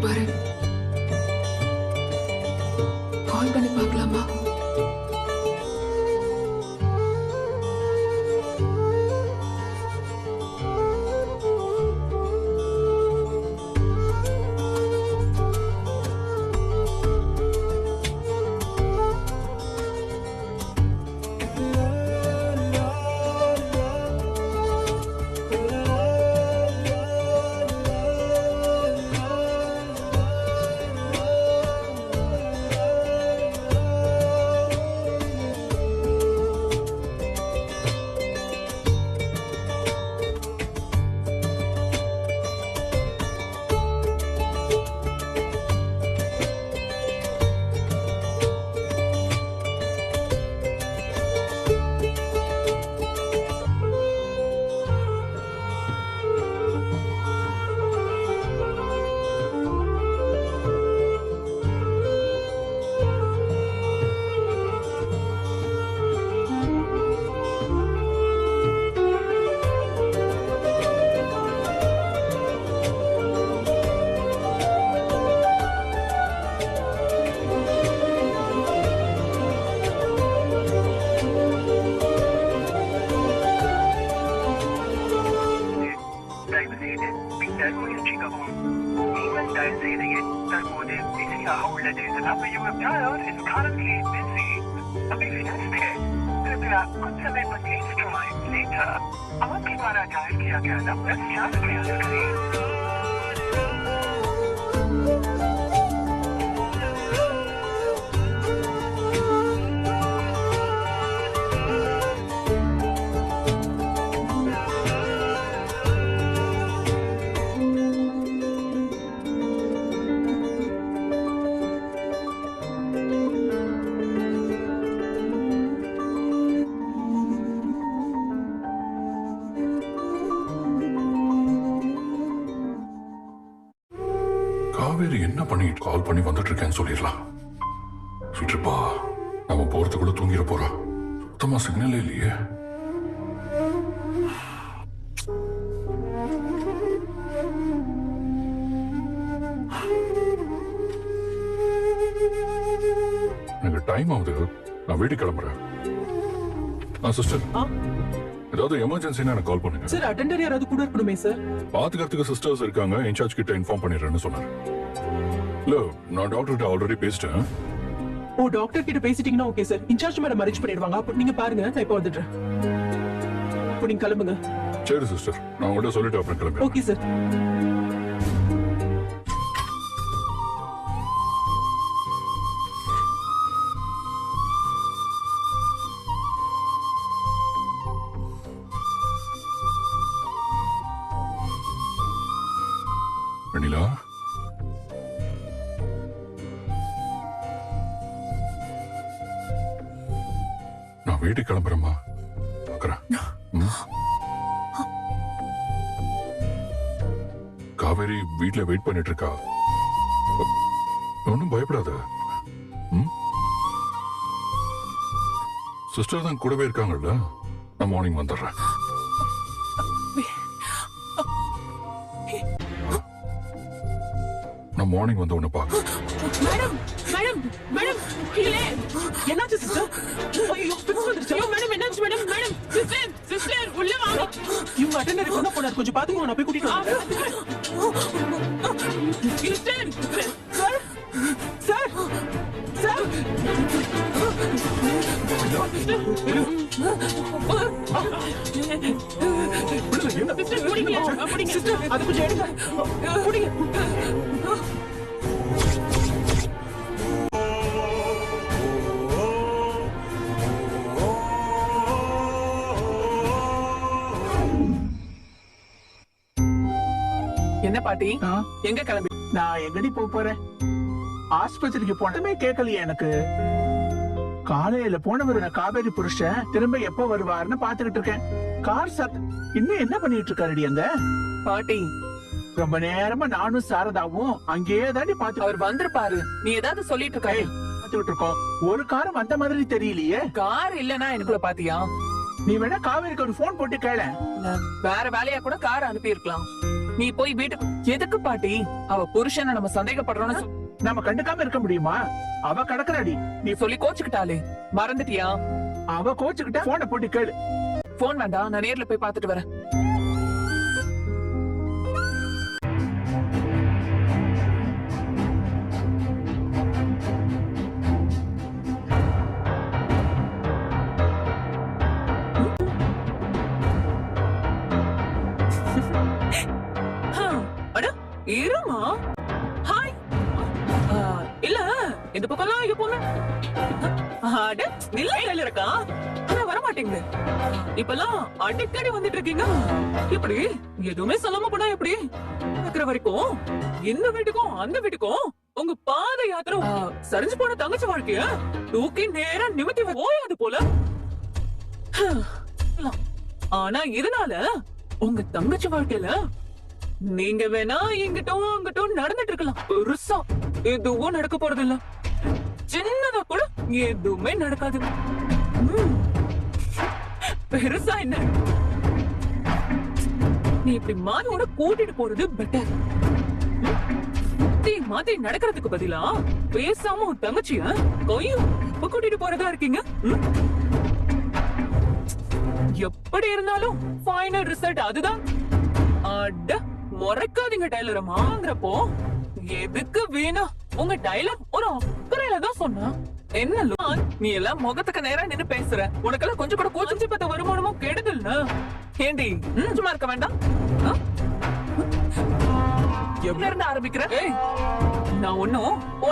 பாரு. கால் பண்ணி பார்க்கலாமா? आपके द्वारा डायल किया गया नंबर चार्ज किया जा रहा है। காவேரி என்ன பண்ணிட்டு கால் பண்ணி வந்துட்டு இருக்கேன்னு சொல்லிடலாம். சுற்றுப்பா நம்ம போறதுக்குள்ள தூங்கிட போறா. சுத்தமா சிக்னல் இல்லையே. எனக்கு டைம் ஆகுது, நான் வீட்டுக்கு கிளம்புறேன். சிஸ்டர், ஏதாவது எமர்ஜென்சினா எனக்கு கால் பண்ணுங்க. சார் அட்டெண்டர் யாராவது கூட இருக்கணுமே சார்? பாத்துக்கிறதுக்கு சிஸ்டர்ஸ் இருக்காங்க, இன்சார்ஜ் கிட்ட இன்ஃபார்ம் பண்ணிடுறேன்னு சொன்னாரு. இல்ல நான் டாக்டர் கிட்ட ஆல்ரெடி பேசிட்டேன். ஓ டாக்டர் கிட்ட பேசிட்டீங்கன்னா okay sir. In-charge madam arrange பண்ணிடுவாங்க. அப்ப நீங்க பாருங்க, நான் இப்போ வந்துடுறேன். இப்போ நீங்க கிளம்புங்க. சரி சிஸ்டர், நான் உங்கள்கிட்ட சொல்லிட்டு அப்புறம் கிளம்புறேன். Okay sir. வெண்ணிலா, நான் வீட்டுக்கு கிளம்புறேம்மா. காவேரி வீட்டுல வெயிட் பண்ணிட்டு இருக்கா. ஒன்னும் பயப்படாத. சிஸ்டர் தான் கூடவே இருக்காங்கல்ல. நான் மார்னிங் வந்துடுறேன். நான் மார்னிங் வந்து உன்னை பார்க்க. மேடம் மேடம் மேடம் இல்லே என்னாச்சு சிஸ்டர்? ஐயோ பிக்ஸ் வந்துருச்சு. ஐயோ மேடம் என்னாச்சு மேடம்? மேடம் சிஸ்டர் சிஸ்டர் உள்ள வாங்க. இவங்க அட்டெண்டர் கொண்டு போனார், கொஞ்சம் பாத்துங்க. நான் போய் கூட்டிட்டு வரேன். Sister sir sir sir sister குடிங்க அப்படிங்க சிஸ்டர். அது கொஞ்சம் எடுங்க குடிங்க. என்ன பாட்டி எங்க கிளம்பி? நான் எங்கடி போறேன்? ஆஸ்பத்திரிக்கு போனதுமே கேட்கலையே எனக்கு. காலையில போனவர் காவேரி புருஷன் திரும்ப எப்ப வருவாருன்னு பாத்துக்கிட்டு இருக்கேன். கார் சத் இன்னும் என்ன பண்ணிட்டு இருக்காருடி அங்க? பாட்டி ரொம்ப நேரமா நானும் சாரதாவும் அங்கேயே தாண்டி பாத்து. அவர் வந்திருப்பாரு. நீ ஏதாவது சொல்லிட்டு இருக்காரு. பாத்துக்கிட்டு இருக்கோம். ஒரு காரும் வந்த மாதிரி தெரியலையே. கார் இல்லனா எனக்குள்ள பாத்தியா? நீ வேணா காவேரிக்கு ஒரு போன் போட்டு கேள. வேற வேலையா கூட கார் அனுப்பி இருக்கலாம். நீ போய் வீட்டுக்கு எதுக்கு பாட்டி? அவ புருஷனை நம்ம சந்தேகப்படுறோம்னு நம்ம கண்டுக்காம இருக்க முடியுமா? அவ கடக்குறாடி. நீ சொல்லி கோச்சுக்கிட்டாளே, மறந்துட்டியா? அவ கோச்சுக்கிட்ட போன போட்டு கேளு. போன் வேண்டாம், நான் நேர்ல போய் பாத்துட்டு வரேன். அட இருமா. ஹாய். இல்ல இந்த பக்கம்லாம் இங்க போங்க. அட நில்ல கையில இருக்கா? ஆனா வர மாட்டேங்குது. இப்பெல்லாம் அடிக்கடி வந்துட்டு இருக்கீங்க. இப்படி எதுவுமே சொல்லாம போனா எப்படி? இருக்கிற வரைக்கும் இந்த வீட்டுக்கும் அந்த வீட்டுக்கும் உங்க பாத யாத்திரை சரிஞ்சு போன தங்கச்சி வாழ்க்கைய தூக்கி நேரா நிமித்தி போயாது போல. ஆனா இதனால உங்க தங்கச்சி வாழ்க்கையில நீங்க வேணா இங்கிட்டும் அங்கிட்டும் நடந்துட்டு இருக்கலாம். பெருசா எதுவும் நடக்க போறது இல்ல. சின்னதா கூட எதுவுமே நடக்காது. பெருசா என்ன? நீ இப்படி மாதோட கூட்டிட்டு போறது பெட்டர். மாத்தி நடக்கிறதுக்கு பதிலா பேசாம உன் தங்கச்சிய கையும் கூட்டிட்டு போறதா இருக்கீங்க. எப்படி இருந்தாலும் ஃபைனல் ரிசல்ட் அதுதான். அட முறைக்காதீங்க டைலரமாங்கிறப்போ எதுக்கு வேணா உங்க டைலர் ஒரு அக்கறையில தான் சொன்னா. என்ன நீ எல்லாம் முகத்துக்கு நேரா நின்னு பேசுற. உனக்கெல்லாம் கொஞ்சம் கூட கோச்சி பத்த வருமானமும் கெடுதல்ல. ஏண்டி சும்மா இருக்க வேண்டாம்? எவ்வளவு இருந்து ஆரம்பிக்கிற? நான் ஒன்னும்